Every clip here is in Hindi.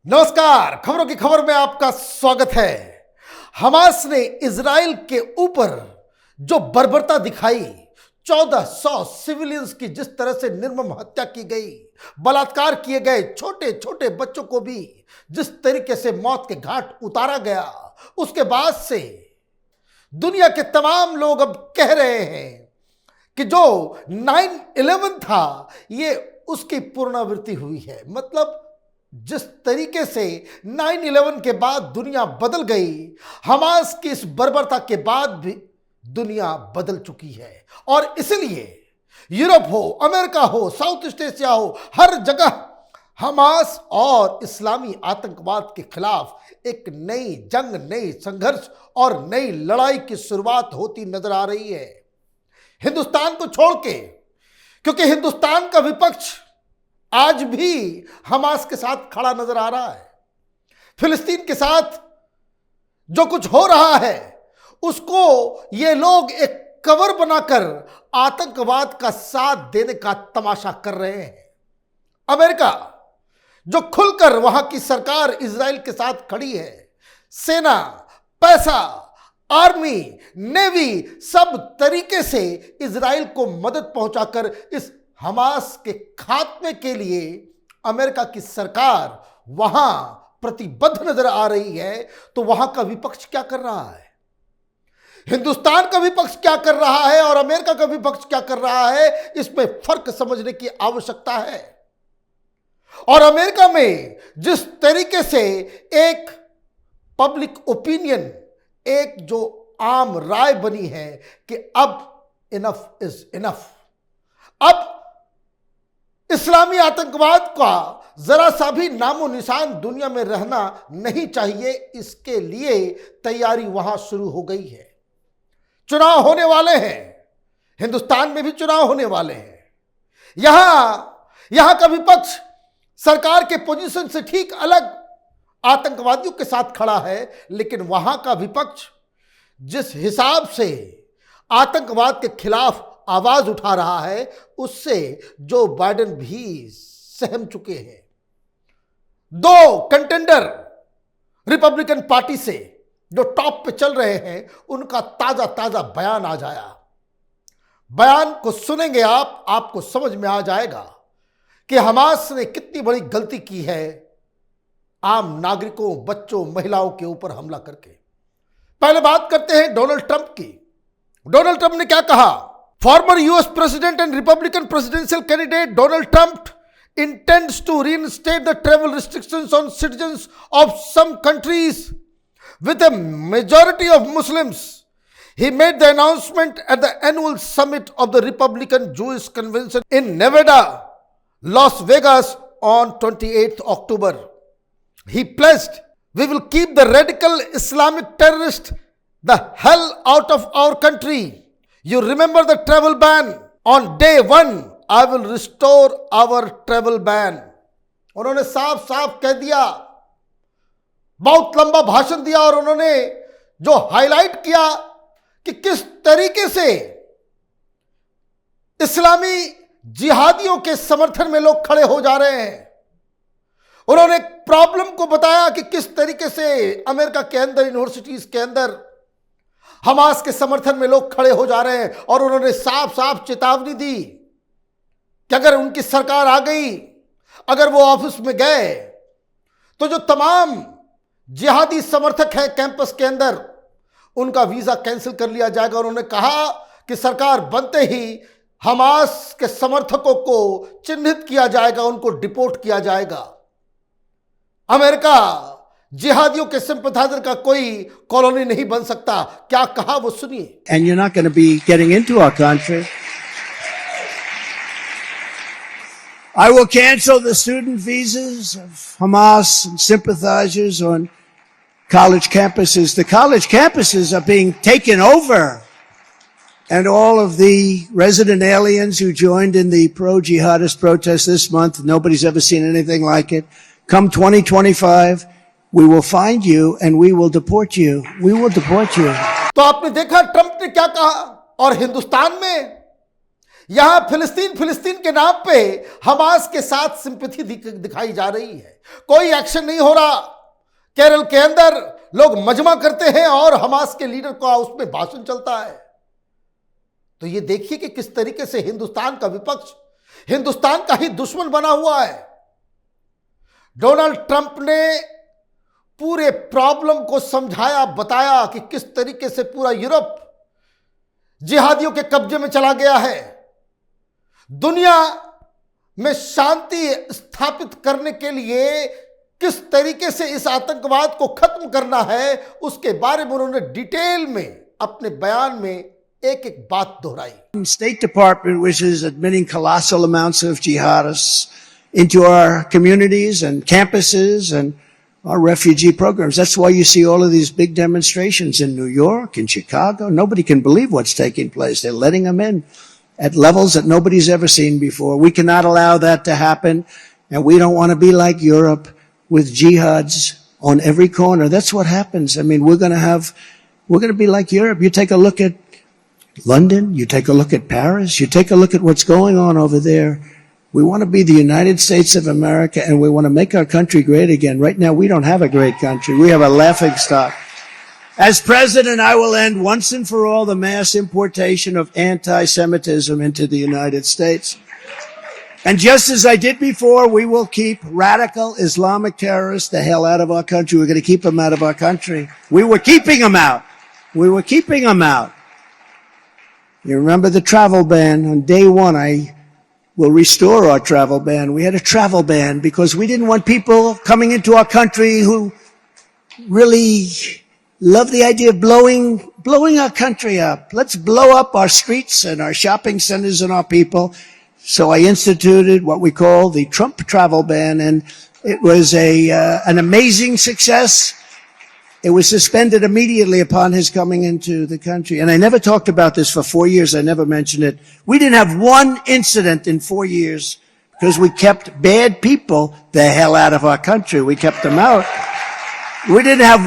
नमस्कार, खबरों की खबर में आपका स्वागत है। हमास ने इजराइल के ऊपर जो बर्बरता दिखाई, 1400 सिविलियंस की जिस तरह से निर्मम हत्या की गई, बलात्कार किए गए, छोटे छोटे बच्चों को भी जिस तरीके से मौत के घाट उतारा गया, उसके बाद से दुनिया के तमाम लोग अब कह रहे हैं कि जो 9/11 था ये उसकी पुनरावृत्ति हुई है। मतलब जिस तरीके से 9/11 के बाद दुनिया बदल गई, हमास की इस बर्बरता के बाद भी दुनिया बदल चुकी है। और इसलिए यूरोप हो, अमेरिका हो, साउथ ईस्ट एशिया हो, हर जगह हमास और इस्लामी आतंकवाद के खिलाफ एक नई जंग, नई संघर्ष और नई लड़ाई की शुरुआत होती नजर आ रही है। हिंदुस्तान को छोड़ के, क्योंकि हिंदुस्तान का विपक्ष आज भी हमास के साथ खड़ा नजर आ रहा है। फिलिस्तीन के साथ जो कुछ हो रहा है उसको ये लोग एक कवर बनाकर आतंकवाद का साथ देने का तमाशा कर रहे हैं। अमेरिका जो खुलकर वहां की सरकार इजराइल के साथ खड़ी है, सेना, पैसा, आर्मी, नेवी, सब तरीके से इजराइल को मदद पहुंचाकर इस हमास के खात्मे के लिए अमेरिका की सरकार वहां प्रतिबद्ध नजर आ रही है। तो वहां का विपक्ष क्या कर रहा है, हिंदुस्तान का विपक्ष क्या कर रहा है और अमेरिका का विपक्ष क्या कर रहा है, इसमें फर्क समझने की आवश्यकता है। और अमेरिका में जिस तरीके से एक पब्लिक ओपिनियन, एक जो आम राय बनी है कि अब इनफ इज इनफ, अब इस्लामी आतंकवाद का जरा सा भी नामो निशान दुनिया में रहना नहीं चाहिए, इसके लिए तैयारी वहां शुरू हो गई है। चुनाव होने वाले हैं, हिंदुस्तान में भी चुनाव होने वाले हैं। यहां का विपक्ष सरकार के पोजीशन से ठीक अलग आतंकवादियों के साथ खड़ा है, लेकिन वहां का विपक्ष जिस हिसाब से आतंकवाद के खिलाफ आवाज उठा रहा है उससे जो बाइडेन भी सहम चुके हैं। दो कंटेंडर रिपब्लिकन पार्टी से जो टॉप पे चल रहे हैं, उनका ताजा ताजा बयान आ जाया। बयान को सुनेंगे आपको समझ में आ जाएगा कि हमास ने कितनी बड़ी गलती की है आम नागरिकों, बच्चों, महिलाओं के ऊपर हमला करके। पहले बात करते हैं डोनाल्ड ट्रंप की। डोनाल्ड ट्रंप ने क्या कहा? Former US President and Republican presidential candidate Donald Trump intends to reinstate the travel restrictions on citizens of some countries with a majority of Muslims. He made the announcement at the annual summit of the Republican Jewish Convention in Nevada, Las Vegas on 28th October. He pledged, "We will keep the radical Islamic terrorists the hell out of our country. You remember the travel ban? On day one, I will restore our travel ban." उन्होंने साफ साफ कह दिया, बहुत लंबा भाषण दिया और उन्होंने जो हाईलाइट किया कि किस तरीके से इस्लामी जिहादियों के समर्थन में लोग खड़े हो जा रहे हैं। उन्होंने प्रॉब्लम को बताया कि किस तरीके से अमेरिका के अंदर, यूनिवर्सिटीज के अंदर हमास के समर्थन में लोग खड़े हो जा रहे हैं। और उन्होंने साफ साफ चेतावनी दी कि अगर उनकी सरकार आ गई, अगर वो ऑफिस में गए, तो जो तमाम जिहादी समर्थक हैं कैंपस के अंदर, उनका वीजा कैंसिल कर लिया जाएगा। और उन्होंने कहा कि सरकार बनते ही हमास के समर्थकों को चिन्हित किया जाएगा, उनको डिपोर्ट किया जाएगा। अमेरिका जिहादियों के सिंपथाइजर का कोई कॉलोनी नहीं बन सकता। क्या कहा वो सुनिए। And you're not going to be getting into our country. I will cancel the student visas of Hamas and sympathizers on college campuses. The college campuses are being taken over. And all of the resident aliens who joined in the pro-jihadist protest this month, nobody's ever seen anything like it. Come 2025, we will find you and we will deport you. We will deport you. तो आपने देखा ट्रंप ने क्या कहा। और हिंदुस्तान में यहां फिलिस्तीन फिलिस्तीन के नाम पे हमास के साथ सिंपैथी दिखाई जा रही है। कोई एक्शन नहीं हो रहा। केरल के अंदर लोग मजमा करते हैं और हमास के लीडर का उसमें भाषण चलता है। तो ये देखिए कि किस तरीके से हिंदुस्तान का विपक्ष हिंदुस्तान का ही दुश्मन बना हुआ है। डोनाल्ड ट्रंप ने पूरे प्रॉब्लम को समझाया, बताया कि किस तरीके से पूरा यूरोप जिहादियों के कब्जे में चला गया है। दुनिया में शांति स्थापित करने के लिए किस तरीके से इस आतंकवाद को खत्म करना है, उसके बारे में उन्होंने डिटेल में अपने बयान में एक एक बात दोहराई। State Department, which is admitting colossal amounts of jihadists into our communities and campuses and our refugee programs. That's why you see all of these big demonstrations in New York, in Chicago. Nobody can believe what's taking place. They're letting them in at levels that nobody's ever seen before. We cannot allow that to happen, and we don't want to be like Europe with jihads on every corner. That's what happens. I mean, we're going to be like Europe. You take a look at London, you take a look at Paris, you take a look at what's going on over there. We want to be the United States of America, and we want to make our country great again. Right now, we don't have a great country. We have a laughingstock. As president, I will end once and for all the mass importation of anti-Semitism into the United States. And just as I did before, we will keep radical Islamic terrorists the hell out of our country. We're going to keep them out of our country. We were keeping them out. We were keeping them out. You remember the travel ban? On day one, I will restore our travel ban. We had a travel ban because we didn't want people coming into our country who really love the idea of blowing our country up. Let's blow up our streets and our shopping centers and our people. So I instituted what we call the Trump travel ban, and it was an amazing success. It was suspended immediately upon his coming into the country. And I never talked about this for 4 years. I never mentioned it. We didn't have one incident in 4 years because we kept bad people the hell out of our country. We kept them out. We didn't have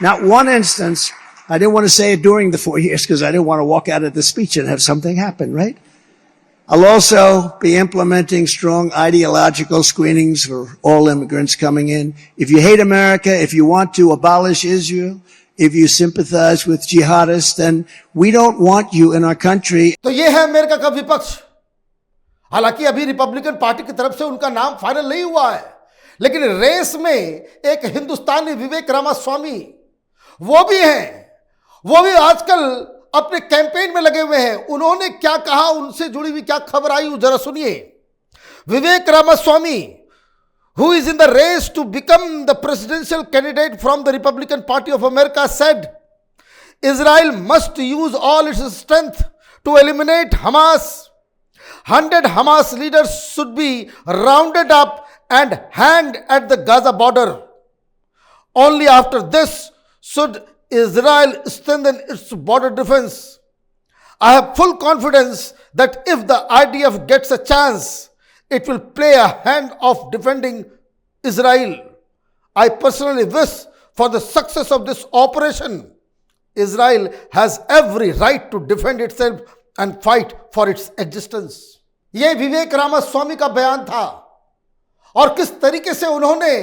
not one instance. I didn't want to say it during the 4 years because I didn't want to walk out of the speech and have something happen, right? I'll also be implementing strong ideological screenings for all immigrants coming in. If you hate America, if you want to abolish Israel, if you sympathize with jihadists, then we don't want you in our country. तो ये है अमेरिका का विपक्ष। हालांकि अभी रिपब्लिकन पार्टी की तरफ से उनका नाम फाइनल नहीं हुआ है, लेकिन रेस में एक हिंदुस्तानी विवेक रामास्वामी वो भी हैं। वो भी आजकल अपने कैंपेन में लगे हुए हैं। उन्होंने क्या कहा, उनसे जुड़ी हुई क्या खबर आई, जरा सुनिए। विवेक Ramaswamy, who is in the race to become the presidential candidate from the Republican Party of America, said Israel must use all its strength to eliminate Hamas. 100 Hamas leaders should be rounded up and hanged at the Gaza border. Only after this should Israel strengthen its border defense. I have full confidence that if the IDF gets a chance, it will play a hand of defending Israel. I personally wish for the success of this operation. Israel has every right to defend itself and fight for its existence. यह विवेक रामास्वामी का बयान था और किस तरीके से उन्होंने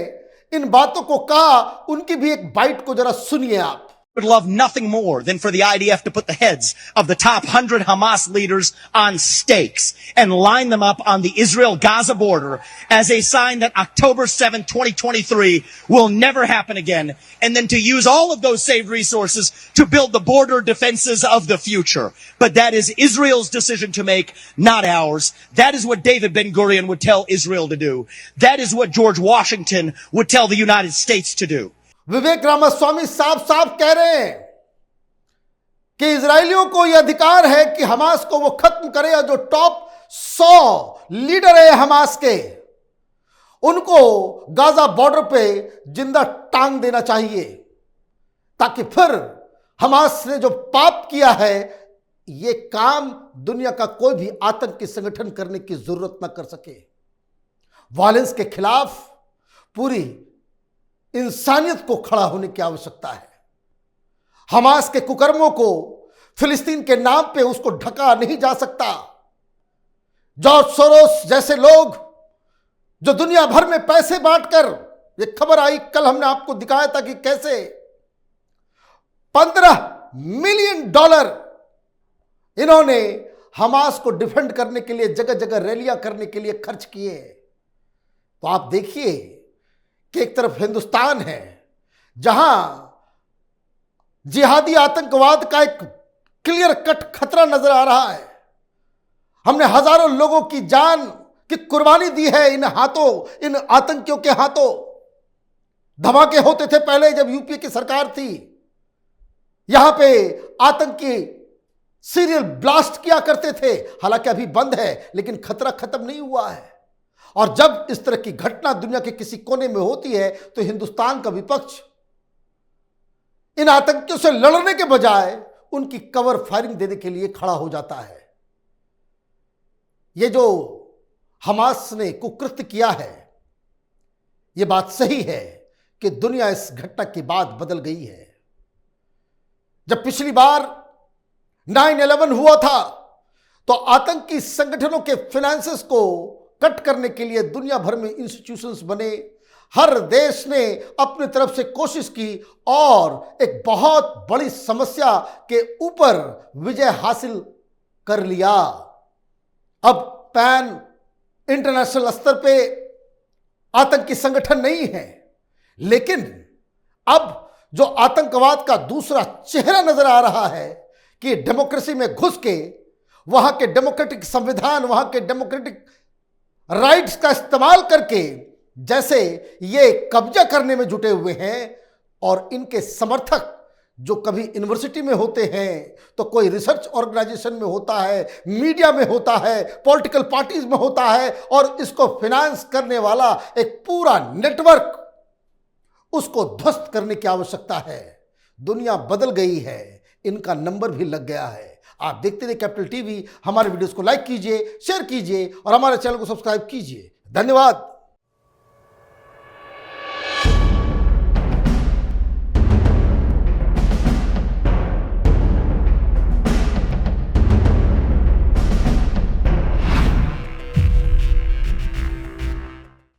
इन बातों को कहा, उनकी भी एक बाइट को जरा सुनिए आप। would love nothing more than for the IDF to put the heads of the top 100 Hamas leaders on stakes and line them up on the Israel-Gaza border as a sign that October 7, 2023 will never happen again, and then to use all of those saved resources to build the border defenses of the future. But that is Israel's decision to make, not ours. That is what David Ben-Gurion would tell Israel to do. That is what George Washington would tell the United States to do. विवेक रामास्वामी साफ साफ कह रहे हैं कि इजरायलियों को यह अधिकार है कि हमास को वो खत्म करे, और जो टॉप 100 लीडर है हमास के, उनको गाजा बॉर्डर पे जिंदा टांग देना चाहिए, ताकि फिर हमास ने जो पाप किया है ये काम दुनिया का कोई भी आतंकी संगठन करने की जरूरत ना कर सके। वायलेंस के खिलाफ पूरी इंसानियत को खड़ा होने की आवश्यकता है। हमास के कुकर्मों को फिलिस्तीन के नाम पे उसको ढका नहीं जा सकता। जॉर्ज सोरोस जैसे लोग जो दुनिया भर में पैसे बांटकर, ये खबर आई कल, हमने आपको दिखाया था कि कैसे $15 मिलियन इन्होंने हमास को डिफेंड करने के लिए जगह जगह रैलियां करने के लिए खर्च किए। तो आप देखिए कि एक तरफ हिंदुस्तान है जहां जिहादी आतंकवाद का एक क्लियर कट खतरा नजर आ रहा है। हमने हजारों लोगों की जान की कुर्बानी दी है इन आतंकियों के हाथों। धमाके होते थे पहले जब यूपीए की सरकार थी, यहां पे आतंकी सीरियल ब्लास्ट किया करते थे। हालांकि अभी बंद है, लेकिन खतरा खत्म नहीं हुआ है। और जब इस तरह की घटना दुनिया के किसी कोने में होती है तो हिंदुस्तान का विपक्ष इन आतंकियों से लड़ने के बजाय उनकी कवर फायरिंग देने के लिए खड़ा हो जाता है। ये जो हमास ने कुकृत्य किया है, यह बात सही है कि दुनिया इस घटना के बाद बदल गई है। जब पिछली बार 9/11 हुआ था तो आतंकी संगठनों के फाइनेंसेस को कट करने के लिए दुनिया भर में इंस्टीट्यूशंस बने। हर देश ने अपनी तरफ से कोशिश की और एक बहुत बड़ी समस्या के ऊपर विजय हासिल कर लिया। अब पैन इंटरनेशनल स्तर पे आतंकी संगठन नहीं है, लेकिन अब जो आतंकवाद का दूसरा चेहरा नजर आ रहा है कि डेमोक्रेसी में घुस के वहां के डेमोक्रेटिक संविधान, वहां के डेमोक्रेटिक राइट्स का इस्तेमाल करके जैसे ये कब्जा करने में जुटे हुए हैं। और इनके समर्थक जो कभी यूनिवर्सिटी में होते हैं तो कोई रिसर्च ऑर्गेनाइजेशन में होता है, मीडिया में होता है, पॉलिटिकल पार्टीज में होता है, और इसको फाइनेंस करने वाला एक पूरा नेटवर्क, उसको ध्वस्त करने की आवश्यकता है। दुनिया बदल गई है, इनका नंबर भी लग गया है। आप देखते रहिए कैपिटल टीवी। हमारे वीडियोस को लाइक कीजिए, शेयर कीजिए और हमारे चैनल को सब्सक्राइब कीजिए। धन्यवाद।